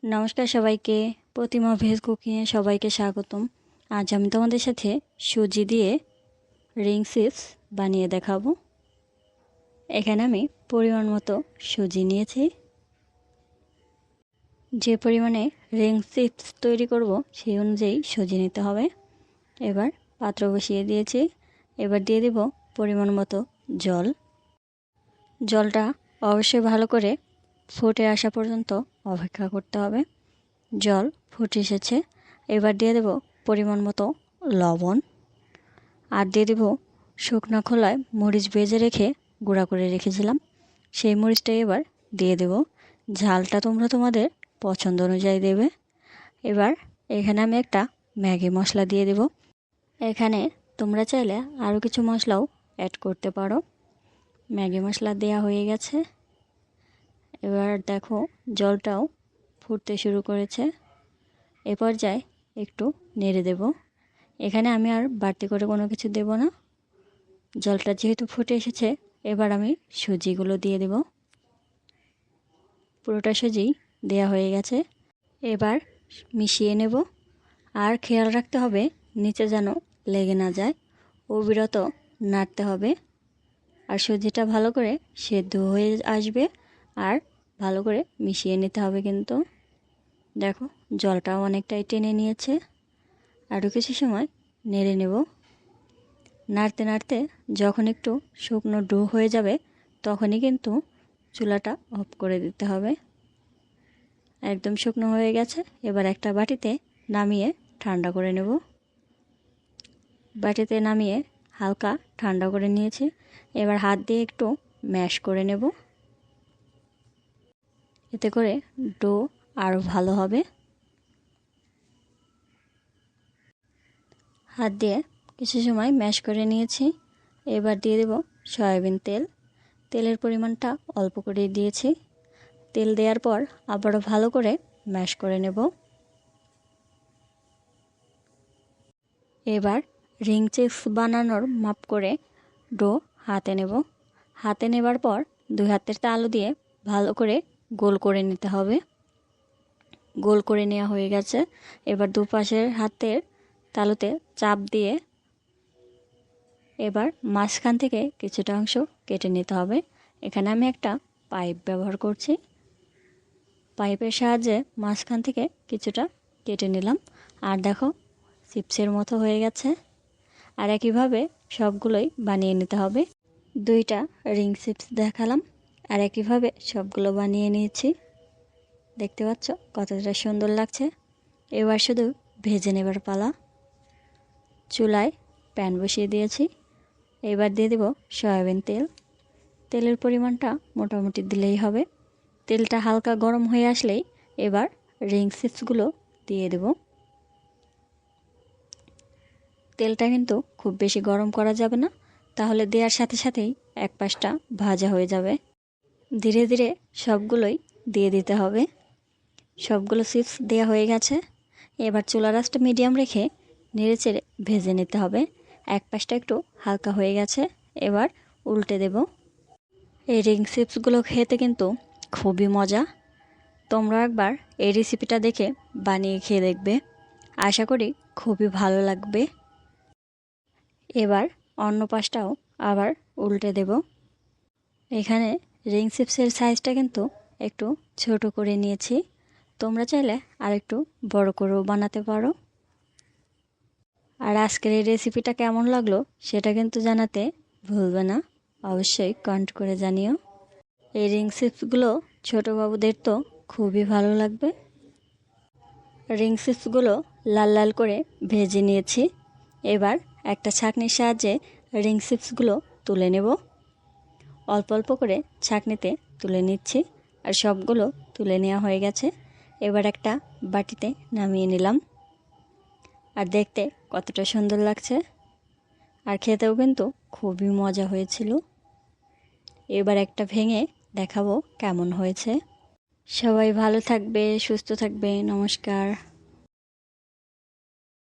নমস্কার সবাইকে, প্রতিমা ভেজ কুকিংয়ে সবাইকে স্বাগতম। আজ আমি তোমাদের সাথে সুজি দিয়ে রিং চিপস বানিয়ে দেখাবো। এখানে আমি পরিমাণ মতো সুজি নিয়েছি। যে পরিমাণে রিং চিপস তৈরি করব সেই অনুযায়ী সুজি নিতে হবে। এবার পাত্র বসিয়ে দিয়েছি। এবার দিয়ে দেব পরিমাণ মতো জল। জলটা অবশ্যই ভালো করে ফুটে আসা পর্যন্ত অপেক্ষা করতে হবে। জল ফুটে এসেছে। এবার দিয়ে দেব পরিমাণ মতো লবণ, আর দিয়ে দেব শুকনো খোলায় মরিচ ভেজে রেখে গুঁড়া করে রেখেছিলাম, সেই মরিচটা এবার দিয়ে দেব। ঝালটা তোমরা তোমাদের পছন্দ অনুযায়ী দেবে। এবার এখানে আমি একটা ম্যাগি মশলা দিয়ে দেব। এখানে তোমরা চাইলে আরও কিছু মশলাও অ্যাড করতে পারো। ম্যাগি মশলা দেওয়া হয়ে গেছে। এবার দেখো জলটাও ফুটতে শুরু করেছে। এ পর্যায়ে একটু নেড়ে দেব। এখানে আমি আর বাড়তি করে কোনো কিছু দেব না। জলটা যেহেতু ফুটে এসেছে, এবার আমি সুজিগুলো দিয়ে দেব। পুরোটা সুজি দেয়া হয়ে গেছে। এবার মিশিয়ে নেব। আর খেয়াল রাখতে হবে নিচে যেন লেগে না যায়, অবিরত নাড়তে হবে। আর সুজিটা ভালো করে সেদ্ধ হয়ে আসবে, আর ভালো করে মিশিয়ে নিতে হবে। কিন্তু দেখো জলটাও অনেকটাই টেনে নিয়েছে। আরও কিছু সময় নেড়ে নেব। নাড়তে নাড়তে যখন একটু শুকনো ডো হয়ে যাবে, তখনই কিন্তু চুলাটা অফ করে দিতে হবে। একদম শুকনো হয়ে গেছে। এবার একটা বাটিতে নামিয়ে ঠান্ডা করে নেব। বাটিতে নামিয়ে হালকা ঠান্ডা করে নিয়েছি। এবার হাত দিয়ে একটু ম্যাশ করে নেব। এতে করে ডো আরও ভালো হবে। হাত দিয়ে কিছু সময় ম্যাশ করে নিয়েছি। এবার দিয়ে দেব সয়াবিন তেল। তেলের পরিমাণটা অল্প করে দিয়েছি। তেল দেওয়ার পর আবারও ভালো করে ম্যাশ করে নেব। এবার রিং চিপস বানানোর মাপ করে ডো হাতে নেব। হাতে নেবার পর দুই হাতের তালু দিয়ে ভালো করে গোল করে নিতে হবে। গোল করে নেওয়া হয়ে গেছে। এবার দুপাশের হাতের তালুতে চাপ দিয়ে এবার মাঝখান থেকে কিছুটা অংশ কেটে নিতে হবে। এখানে আমি একটা পাইপ ব্যবহার করছি। পাইপের সাহায্যে মাঝখান থেকে কিছুটা কেটে নিলাম। আর দেখো চিপসের মতো হয়ে গেছে। আর একইভাবে সবগুলোই বানিয়ে নিতে হবে। দুইটা রিং চিপস দেখালাম, আর একইভাবে সবগুলো বানিয়ে নিয়েছি। দেখতে পাচ্ছ কতটা সুন্দর লাগছে। এবার শুধু ভেজে নেবার পালা। চুলায় প্যান বসিয়ে দিয়েছি। এবার দিয়ে দেব সয়াবিন তেল। তেলের পরিমাণটা মোটামুটি দিলেই হবে। তেলটা হালকা গরম হয়ে আসলেই এবার রিং চিপসগুলো দিয়ে দেব। তেলটা কিন্তু খুব বেশি গরম করা যাবে না, তাহলে দেওয়ার সাথে সাথেই এক পাশটা ভাজা হয়ে যাবে। ধীরে ধীরে সবগুলোই দিয়ে দিতে হবে। সবগুলো চিপস দেওয়া হয়ে গেছে। এবার চুলার আঁচটা মিডিয়াম রেখে নেড়েচেড়ে ভেজে নিতে হবে। এক পাশটা একটু হালকা হয়ে গেছে। এবার উল্টে দেব। এই রিং চিপসগুলো খেতে কিন্তু খুবই মজা। তোমরা একবার এই রেসিপিটা দেখে বানিয়ে খেয়ে দেখবে। আশা করি খুবই ভালো লাগবে। এবার অন্য পাশটাও আবার উল্টে দেব। এখানে রিং চিপসের সাইজটা কিন্তু একটু ছোট করে নিয়েছি। তোমরা চাইলে আর একটু বড় করেও বানাতে পারো। আর আজকের এই রেসিপিটা কেমন লাগলো সেটা কিন্তু জানাতে ভুলবে না। অবশ্যই কমেন্ট করে জানিও। এই রিং চিপসগুলো ছোটো বাবুদের তো খুবই ভালো লাগবে। রিং চিপসগুলো লাল লাল করে ভেজে নিয়েছি। এবার একটা ছাঁকনির সাহায্যে রিং চিপসগুলো তুলে নেব। অল্প অল্প করে ছাঁকনিতে তুলে নিচ্ছি। আর সবগুলো তুলে নেওয়া হয়ে গেছে। এবার একটা বাটিতে নামিয়ে নিলাম। আর দেখতে কতটা সুন্দর লাগছে, আর খেতেও কিন্তু খুবই মজা হয়েছিল। এবার একটা ভেঙে দেখাবো কেমন হয়েছে। সবাই ভালো থাকবে, সুস্থ থাকবে। নমস্কার।